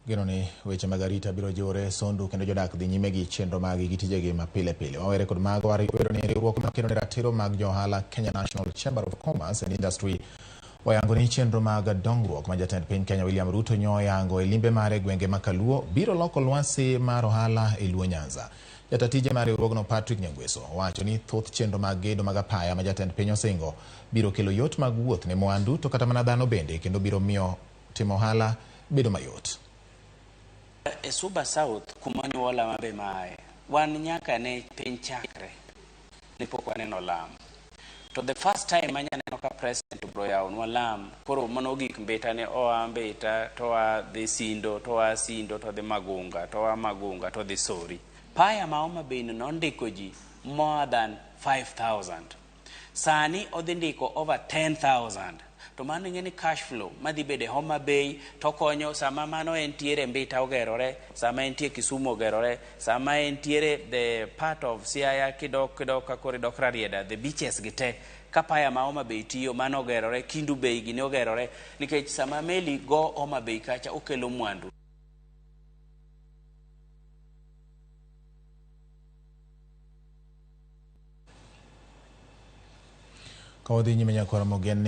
Gino ni weche mag arita biro jiwore sondu kendo jodak dhi nyime gi chenro mag gi tijegi ma pile pile. Wawere kod mago wero ni riwruok makelo ne ratiro mag johala Kenya National Chamber of Commerce and Industry oyango ni chenro mag dongruok ma jatend piny Kenya William Ruto nyoyango e limbe mare gwenge ma kaluo biro loko lwasi mar ohala e Luo Nyanza. Jatatije mar riwruogno Patrick Nyangweso wacho ni thoth chenro mag gedo mag apaya ma jatend piny osingo biro kelo yot mag wuoth ne mwandu to kata mana dhano bende kendo biro miyo timo ohala bedo mayot. E Suba South kumanyuola mabe mae wan nyaka ne piny chakre ne pok waneno lam. To the first time manyaneno ka president bro yawnwa lam koro mano gik mbita ne oa mbita to wa dhi sindo to wa sindo to dhi magunga to wa magunga to dhi sori. Paya ma Homa Bay nondiko ji more than 5,000. Sani odhi ndiko over 10,000. To mano ng'eni cash flow madhi bede Homa Bay to konyo sama mano entiere mbita ogerore, sama entie Kisumu ogerore, sama entiere the part of Siaya kidok ka koridok Rarieda, the beaches gite kapaya ma Homa Bay tiyo mano ogerore, Kindu Bay gine ogerore nikech sama meli go Homa Bay kacha okelo mwandu. Kawadhi nyime nyakora mogene